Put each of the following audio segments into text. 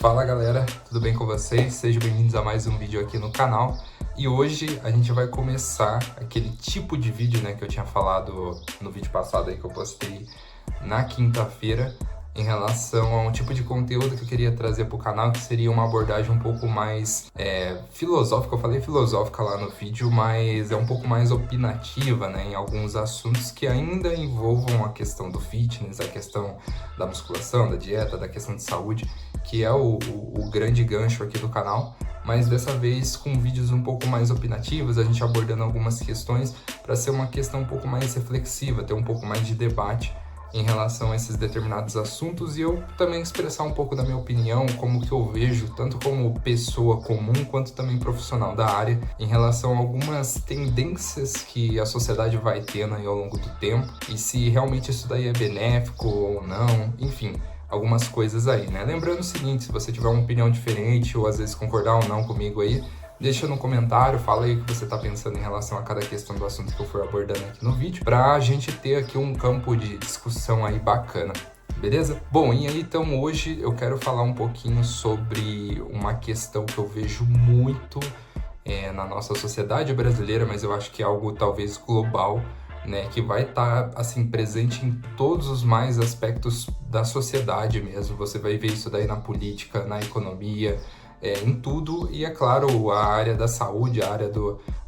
Fala galera, tudo bem com vocês? Sejam bem-vindos a mais um vídeo aqui no canal. E hoje a gente vai começar aquele tipo de vídeo, né, que eu tinha falado no vídeo passado aí que eu postei na quinta-feira, em relação a um tipo de conteúdo que eu queria trazer para o canal, que seria uma abordagem um pouco mais filosófica. Eu falei filosófica lá no vídeo, mas é um pouco mais opinativa, né, em alguns assuntos que ainda envolvam a questão do fitness, a questão da musculação, da dieta, da questão de saúde, que é o grande gancho aqui do canal, mas dessa vez com vídeos um pouco mais opinativos, a gente abordando algumas questões para ser uma questão um pouco mais reflexiva, ter um pouco mais de debate em relação a esses determinados assuntos e eu também expressar um pouco da minha opinião, como que eu vejo, tanto como pessoa comum quanto também profissional da área, em relação a algumas tendências que a sociedade vai tendo aí ao longo do tempo e se realmente isso daí é benéfico ou não, enfim, algumas coisas aí, né? Lembrando o seguinte, se você tiver uma opinião diferente ou às vezes concordar ou não comigo aí, deixa no comentário, fala aí o que você está pensando em relação a cada questão do assunto que eu for abordando aqui no vídeo, pra gente ter aqui um campo de discussão aí bacana, beleza? Bom, e aí então hoje eu quero falar um pouquinho sobre uma questão que eu vejo muito na nossa sociedade brasileira, mas eu acho que é algo talvez global, né, que vai estar assim presente em todos os mais aspectos da sociedade mesmo. Você vai ver isso daí na política, na economia, em tudo, e é claro, a área da saúde, a área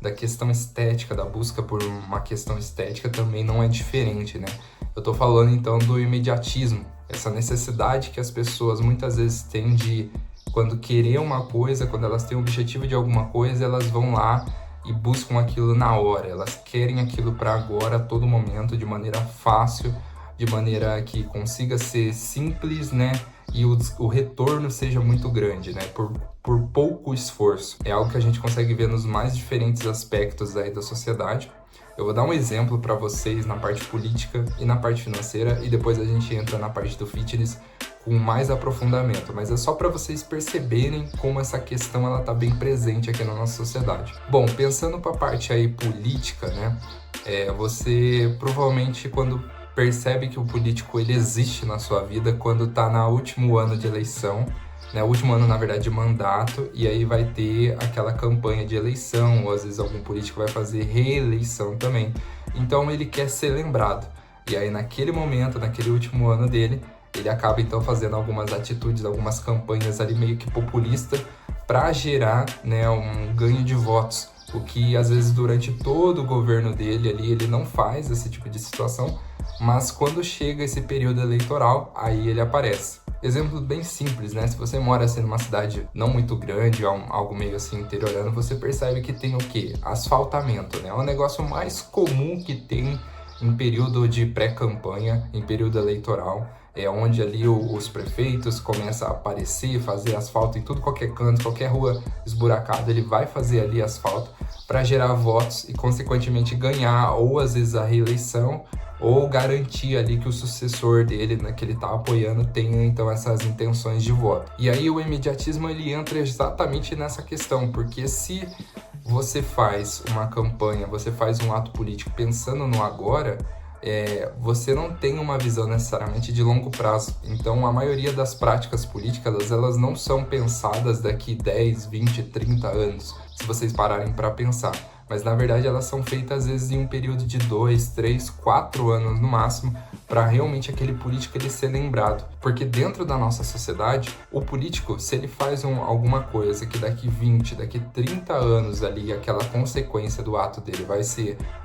da questão estética, da busca por uma questão estética também não é diferente, né? Eu tô falando então do imediatismo, essa necessidade que as pessoas muitas vezes têm de, quando querer uma coisa, quando elas têm o objetivo de alguma coisa, elas vão lá e buscam aquilo na hora, elas querem aquilo para agora, a todo momento, de maneira fácil, de maneira que consiga ser simples, né? E o retorno seja muito grande, né? Por pouco esforço. É algo que a gente consegue ver nos mais diferentes aspectos aí da sociedade. Eu vou dar um exemplo para vocês na parte política e na parte financeira e depois a gente entra na parte do fitness com mais aprofundamento, mas é só para vocês perceberem como essa questão ela tá bem presente aqui na nossa sociedade. Bom, pensando para a parte aí política, né? Você provavelmente quando percebe que o político ele existe na sua vida quando tá no último ano de eleição, né? O último ano, na verdade, de mandato, e aí vai ter aquela campanha de eleição, ou às vezes algum político vai fazer reeleição também. Então ele quer ser lembrado. E aí naquele momento, naquele último ano dele, ele acaba então fazendo algumas atitudes, algumas campanhas ali meio que populista para gerar, né, um ganho de votos. O que às vezes durante todo o governo dele ali ele não faz esse tipo de situação, mas quando chega esse período eleitoral, aí ele aparece. Exemplo bem simples, né? Se você mora assim numa cidade não muito grande, algo meio assim interiorano, você percebe que tem o quê? Asfaltamento, né? É o negócio mais comum que tem em período de pré-campanha, em período eleitoral. É onde ali os prefeitos começam a aparecer, fazer asfalto em tudo, qualquer canto, qualquer rua esburacada, ele vai fazer ali asfalto para gerar votos e consequentemente ganhar ou às vezes a reeleição ou garantir ali que o sucessor dele, né, que ele está apoiando, tenha então essas intenções de voto. E aí o imediatismo ele entra exatamente nessa questão, porque se você faz uma campanha, você faz um ato político pensando no agora, você não tem uma visão necessariamente de longo prazo. Então, a maioria das práticas políticas, elas não são pensadas daqui 10, 20, 30 anos, se vocês pararem para pensar. Mas, na verdade, elas são feitas, às vezes, em um período de 2, 3, 4 anos no máximo, para realmente aquele político ele ser lembrado. Porque dentro da nossa sociedade, o político, se ele faz alguma coisa que daqui 20, daqui 30 anos ali, aquela consequência do ato dele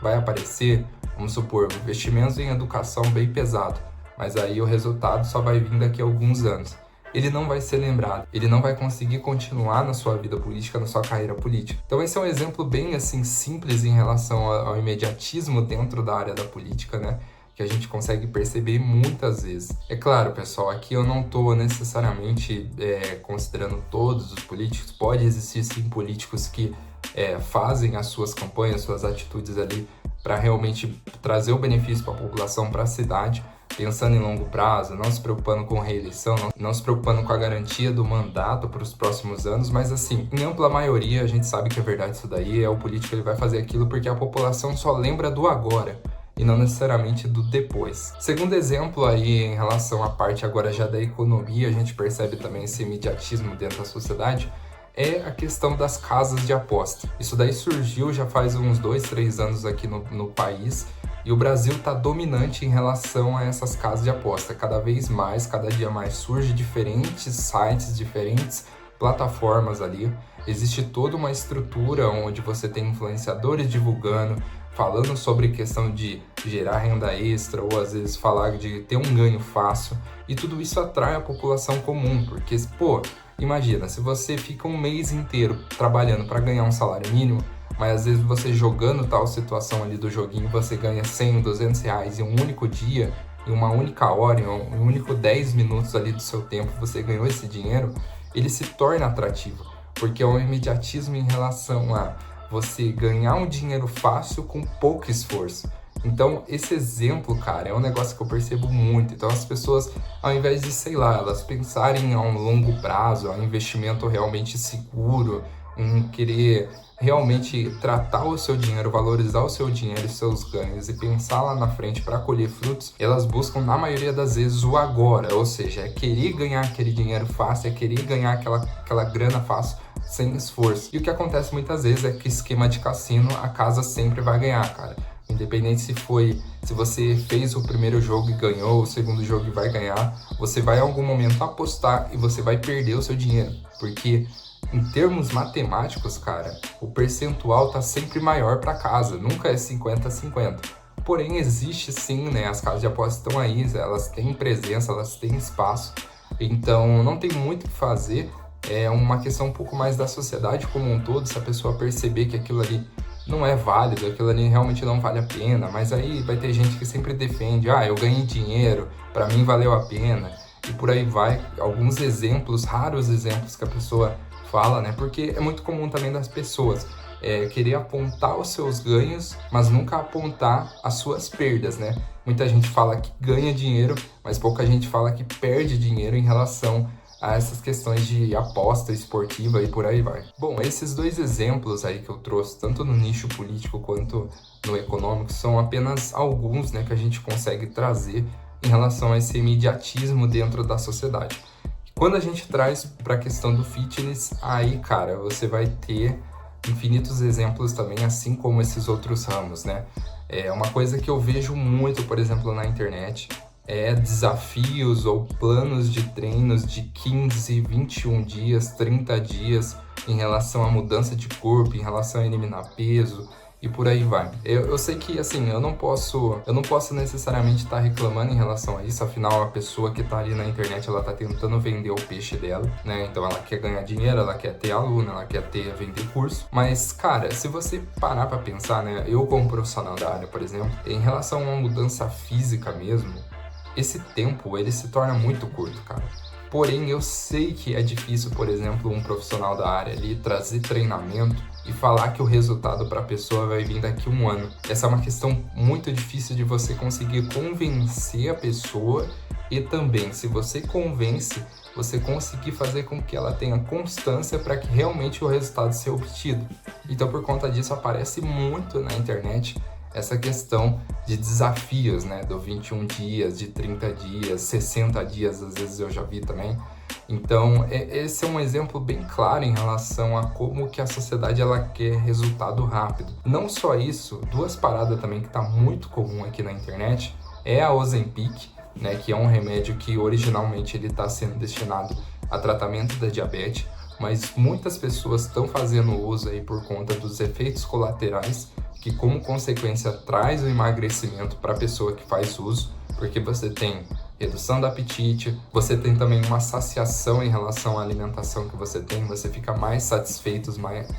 vai aparecer, vamos supor, investimentos em educação bem pesado, mas aí o resultado só vai vir daqui a alguns anos. Ele não vai ser lembrado, ele não vai conseguir continuar na sua vida política, na sua carreira política. Então esse é um exemplo bem assim simples em relação ao imediatismo dentro da área da política, né? Que a gente consegue perceber muitas vezes. É claro, pessoal, aqui eu não estou necessariamente considerando todos os políticos, pode existir sim políticos que fazem as suas campanhas, suas atitudes ali para realmente trazer o benefício para a população, para a cidade, pensando em longo prazo, não se preocupando com reeleição, não se preocupando com a garantia do mandato para os próximos anos, mas assim, em ampla maioria, a gente sabe que é verdade isso daí, o político ele vai fazer aquilo porque a população só lembra do agora. e não necessariamente do depois. Segundo exemplo aí em relação à parte agora já da economia, a gente percebe também esse imediatismo dentro da sociedade, é a questão das casas de aposta. Isso daí surgiu já faz uns 2, 3 anos aqui no país, e o Brasil está dominante em relação a essas casas de aposta. Cada vez mais, cada dia mais surge diferentes sites, diferentes plataformas ali. Existe toda uma estrutura onde você tem influenciadores divulgando, falando sobre questão de gerar renda extra ou às vezes falar de ter um ganho fácil. E tudo isso atrai a população comum, porque, pô, imagina, se você fica um mês inteiro trabalhando para ganhar um salário mínimo, mas às vezes você jogando tal situação ali do joguinho, você ganha 100, 200 reais em um único dia, em uma única hora, em um único 10 minutos ali do seu tempo, você ganhou esse dinheiro, ele se torna atrativo, porque é um imediatismo em relação a você ganhar um dinheiro fácil com pouco esforço. Então, esse exemplo, cara, é um negócio que eu percebo muito. Então, as pessoas, ao invés de, sei lá, elas pensarem a um longo prazo, a um investimento realmente seguro, em querer realmente tratar o seu dinheiro, valorizar o seu dinheiro e seus ganhos e pensar lá na frente para colher frutos, elas buscam, na maioria das vezes, o agora. Ou seja, é querer ganhar aquele dinheiro fácil, é querer ganhar aquela grana fácil, sem esforço. E o que acontece muitas vezes é que esquema de cassino, a casa sempre vai ganhar, cara. Independente se você fez o primeiro jogo e ganhou, o segundo jogo e vai ganhar, você vai em algum momento apostar e você vai perder o seu dinheiro. Porque em termos matemáticos, cara, o percentual tá sempre maior para casa, nunca é 50-50. Porém, existe sim, né? As casas de apostas estão aí, elas têm presença, elas têm espaço. Então, não tem muito o que fazer. É uma questão um pouco mais da sociedade como um todo, se a pessoa perceber que aquilo ali não é válido, aquilo ali realmente não vale a pena, mas aí vai ter gente que sempre defende, eu ganhei dinheiro, para mim valeu a pena, e por aí vai. Alguns exemplos, raros exemplos que a pessoa fala, né, porque é muito comum também das pessoas querer apontar os seus ganhos, mas nunca apontar as suas perdas, né. Muita gente fala que ganha dinheiro, mas pouca gente fala que perde dinheiro em relação a essas questões de aposta esportiva e por aí vai. Bom, esses dois exemplos aí que eu trouxe, tanto no nicho político quanto no econômico, são apenas alguns, né, que a gente consegue trazer em relação a esse imediatismo dentro da sociedade. Quando a gente traz para a questão do fitness, aí, cara, você vai ter infinitos exemplos também, assim como esses outros ramos, né? Uma coisa que eu vejo muito, por exemplo, na internet, desafios ou planos de treinos de 15, 21 dias, 30 dias em relação à mudança de corpo, em relação a eliminar peso e por aí vai. Eu sei que, assim, eu não posso necessariamente estar reclamando em relação a isso, afinal a pessoa que está ali na internet, ela está tentando vender o peixe dela, né? Então ela quer ganhar dinheiro, ela quer ter aluno, ela quer vender curso. Mas, cara, se você parar para pensar, né? Eu como profissional da área, por exemplo, em relação a uma mudança física mesmo, esse tempo, ele se torna muito curto, cara. Porém, eu sei que é difícil, por exemplo, um profissional da área ali trazer treinamento e falar que o resultado para a pessoa vai vir daqui a um ano. Essa é uma questão muito difícil de você conseguir convencer a pessoa e também, se você convence, você conseguir fazer com que ela tenha constância para que realmente o resultado seja obtido. Então, por conta disso, aparece muito na internet essa questão de desafios, né, do 21 dias, de 30 dias, 60 dias, às vezes eu já vi também. Então, esse é um exemplo bem claro em relação a como que a sociedade ela quer resultado rápido. Não só isso, duas paradas também que está muito comum aqui na internet é a Ozempic, né, que é um remédio que originalmente ele está sendo destinado a tratamento da diabetes, mas muitas pessoas estão fazendo uso aí por conta dos efeitos colaterais, que como consequência traz o emagrecimento para a pessoa que faz uso, porque você tem redução do apetite, você tem também uma saciação em relação à alimentação que você tem, você fica mais satisfeito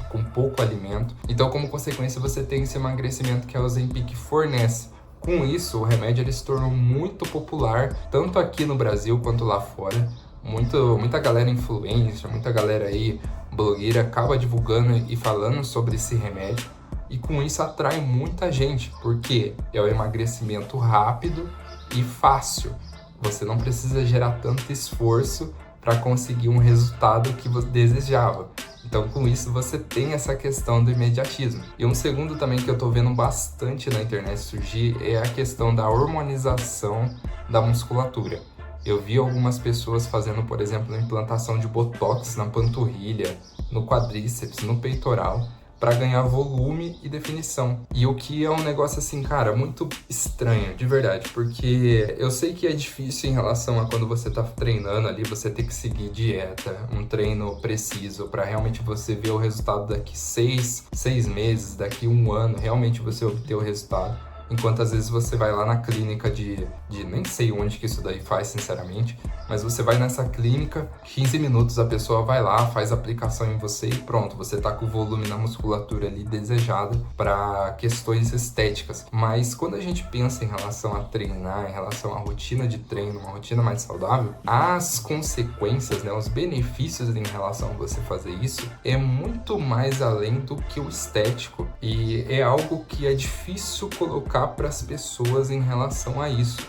com pouco alimento. Então, como consequência, você tem esse emagrecimento que a Ozempic fornece. Com isso, o remédio ele se tornou muito popular, tanto aqui no Brasil quanto lá fora. Muita galera influencer, muita galera aí, blogueira, acaba divulgando e falando sobre esse remédio. E com isso atrai muita gente, porque é o emagrecimento rápido e fácil. Você não precisa gerar tanto esforço para conseguir um resultado que você desejava. Então, com isso, você tem essa questão do imediatismo. E um segundo também que eu tô vendo bastante na internet surgir é a questão da hormonização da musculatura. Eu vi algumas pessoas fazendo, por exemplo, implantação de botox na panturrilha, no quadríceps, no peitoral, para ganhar volume e definição. E o que é um negócio assim, cara, muito estranho, de verdade, porque eu sei que é difícil em relação a quando você tá treinando ali, você ter que seguir dieta, um treino preciso para realmente você ver o resultado daqui 6 meses, daqui 1 ano, realmente você obter o resultado. Enquanto às vezes você vai lá na clínica de nem sei onde que isso daí faz, sinceramente, mas você vai nessa clínica, 15 minutos a pessoa vai lá, faz a aplicação em você e pronto, você tá com o volume na musculatura ali desejado para questões estéticas. Mas quando a gente pensa em relação a treinar, em relação à rotina de treino, uma rotina mais saudável, as consequências, né, os benefícios em relação a você fazer isso é muito mais além do que o estético. E é algo que é difícil colocar para as pessoas em relação a isso.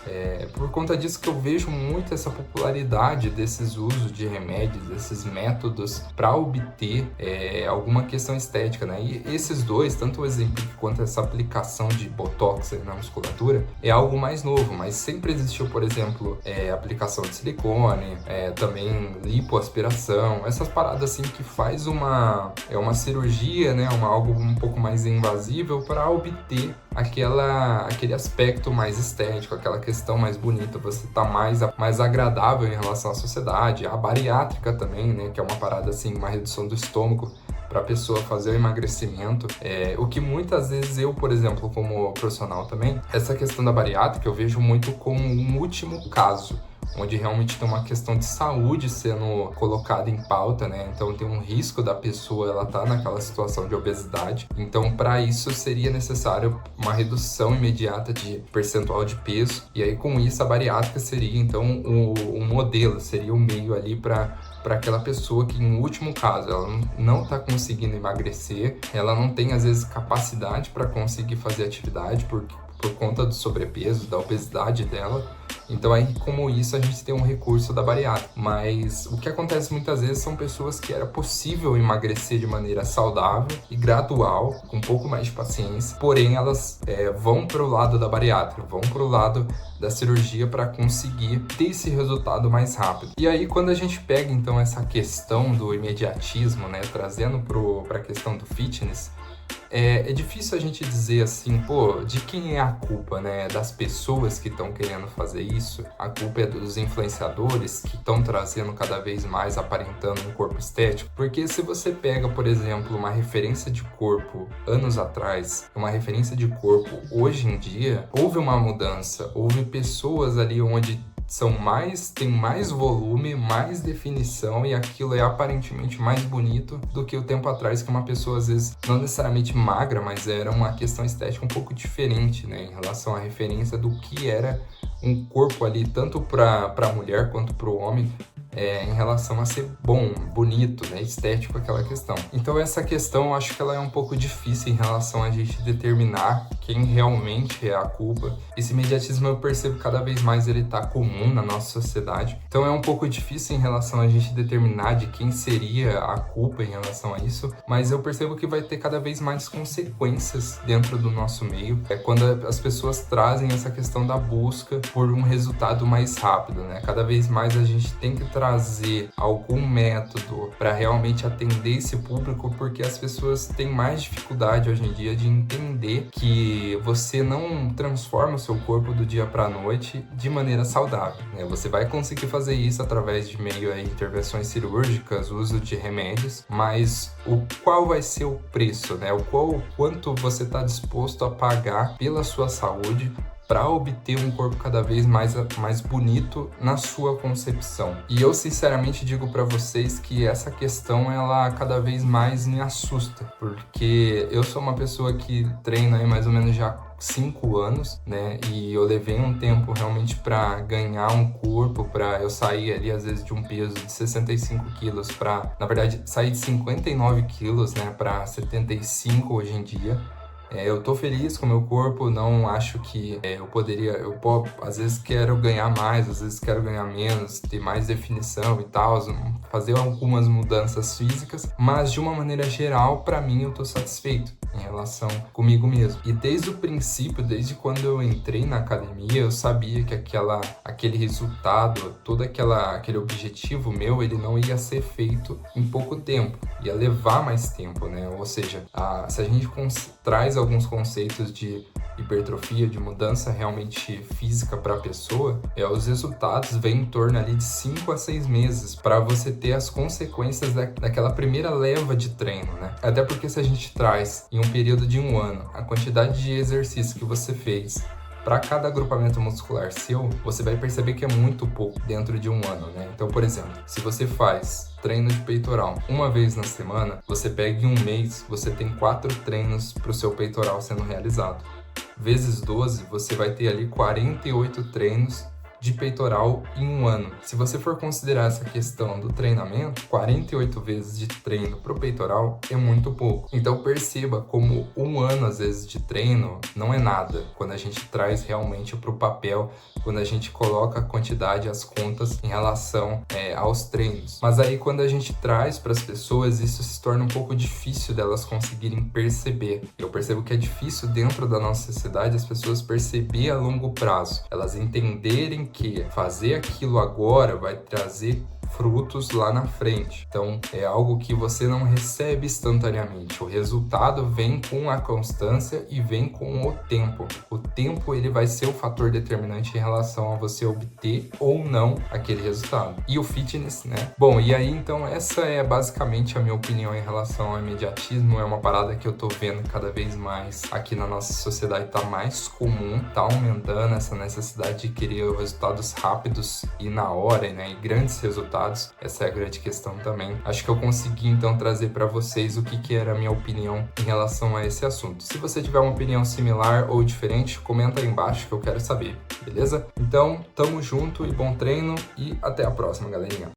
Por conta disso que eu vejo muito essa popularidade desses usos de remédios, desses métodos para obter alguma questão estética, né? E esses dois, tanto o Ozempic quanto essa aplicação de botox na musculatura, é algo mais novo, mas sempre existiu, por exemplo, aplicação de silicone, também lipoaspiração, essas paradas assim que faz uma cirurgia, né? Algo um pouco mais invasível para obter aquele aspecto mais estético, aquela questão mais bonita, você tá mais agradável em relação à sociedade. A bariátrica também, né, que é uma parada assim, uma redução do estômago para a pessoa fazer o emagrecimento. O que muitas vezes eu, por exemplo, como profissional também, essa questão da bariátrica eu vejo muito como um último caso, onde realmente tem uma questão de saúde sendo colocada em pauta, né? Então tem um risco da pessoa, ela tá naquela situação de obesidade. Então, para isso seria necessário uma redução imediata de percentual de peso. E aí, com isso, a bariátrica seria, então, um modelo, seria o meio ali para aquela pessoa que, em último caso, ela não está conseguindo emagrecer, ela não tem, às vezes, capacidade para conseguir fazer atividade por conta do sobrepeso, da obesidade dela. Então aí, como isso, a gente tem um recurso da bariátrica. Mas o que acontece muitas vezes são pessoas que era possível emagrecer de maneira saudável e gradual, com um pouco mais de paciência, porém elas vão para o lado da bariátrica, vão para o lado da cirurgia para conseguir ter esse resultado mais rápido. E aí, quando a gente pega então essa questão do imediatismo, né, trazendo para a questão do fitness, é difícil a gente dizer assim, de quem é a culpa, né? Das pessoas que estão querendo fazer isso? A culpa é dos influenciadores que estão trazendo cada vez mais, aparentando um corpo estético? Porque se você pega, por exemplo, uma referência de corpo anos atrás, uma referência de corpo hoje em dia, houve uma mudança, houve pessoas ali onde tem mais volume, mais definição e aquilo é aparentemente mais bonito do que o tempo atrás que uma pessoa, às vezes, não necessariamente magra, mas era uma questão estética um pouco diferente, né, em relação à referência do que era um corpo ali, tanto para a mulher quanto para o homem, em relação a ser bom, bonito, né, estético, aquela questão. Então essa questão eu acho que ela é um pouco difícil em relação a gente determinar quem realmente é a culpa. Esse imediatismo eu percebo cada vez mais ele tá comum na nossa sociedade. Então é um pouco difícil em relação a gente determinar de quem seria a culpa em relação a isso, mas eu percebo que vai ter cada vez mais consequências dentro do nosso meio. É quando as pessoas trazem essa questão da busca por um resultado mais rápido, né? Cada vez mais a gente tem que trazer algum método para realmente atender esse público, porque as pessoas têm mais dificuldade hoje em dia de entender que você não transforma o seu corpo do dia para a noite de maneira saudável, né? Você vai conseguir fazer isso através de meio a intervenções cirúrgicas, uso de remédios, mas qual vai ser o preço, né? Quanto você está disposto a pagar pela sua saúde para obter um corpo cada vez mais bonito na sua concepção. E eu sinceramente digo para vocês que essa questão ela cada vez mais me assusta, porque eu sou uma pessoa que treina aí mais ou menos já 5 anos, né? E eu levei um tempo realmente para ganhar um corpo, para eu sair ali às vezes de um peso de 65 quilos para, na verdade, sair de 59 quilos, né, para 75 hoje em dia. Eu tô feliz com o meu corpo, não acho que às vezes quero ganhar mais, às vezes quero ganhar menos, ter mais definição e tal, fazer algumas mudanças físicas, mas de uma maneira geral, para mim, eu tô satisfeito em relação comigo mesmo. E desde o princípio, desde quando eu entrei na academia, eu sabia que aquele resultado, aquele objetivo meu, ele não ia ser feito em pouco tempo, ia levar mais tempo, né? Ou seja, se a gente traz alguns conceitos de hipertrofia, de mudança realmente física para a pessoa, os resultados vêm em torno ali de 5 a 6 meses para você ter as consequências daquela primeira leva de treino, né? Até porque se a gente traz em um período de 1 ano a quantidade de exercício que você fez para cada agrupamento muscular seu, você vai perceber que é muito pouco dentro de 1 ano, né? Então, por exemplo, se você faz treino de peitoral uma vez na semana, você pega em 1 mês, você tem 4 treinos para o seu peitoral sendo realizado. Vezes 12, você vai ter ali 48 treinos de peitoral em 1 ano. Se você for considerar essa questão do treinamento, 48 vezes de treino para o peitoral é muito pouco. Então perceba como 1 ano, às vezes, de treino não é nada quando a gente traz realmente para o papel, quando a gente coloca a quantidade, as contas em relação aos treinos. Mas aí quando a gente traz para as pessoas, isso se torna um pouco difícil delas conseguirem perceber. Eu percebo que é difícil dentro da nossa sociedade as pessoas perceberem a longo prazo, elas entenderem que fazer aquilo agora vai trazer frutos lá na frente. Então, é algo que você não recebe instantaneamente. O resultado vem com a constância e vem com o tempo. O tempo, ele vai ser o fator determinante em relação a você obter ou não aquele resultado. E o fitness, né? Bom, e aí, então, essa é basicamente a minha opinião em relação ao imediatismo. É uma parada que eu tô vendo cada vez mais aqui na nossa sociedade, tá mais comum, tá aumentando essa necessidade de querer resultados rápidos e na hora, né? E grandes resultados. Essa é a grande questão também. Acho que eu consegui então trazer para vocês o que era a minha opinião em relação a esse assunto. Se você tiver uma opinião similar ou diferente, comenta aí embaixo que eu quero saber, beleza? Então, tamo junto e bom treino e até a próxima, galerinha.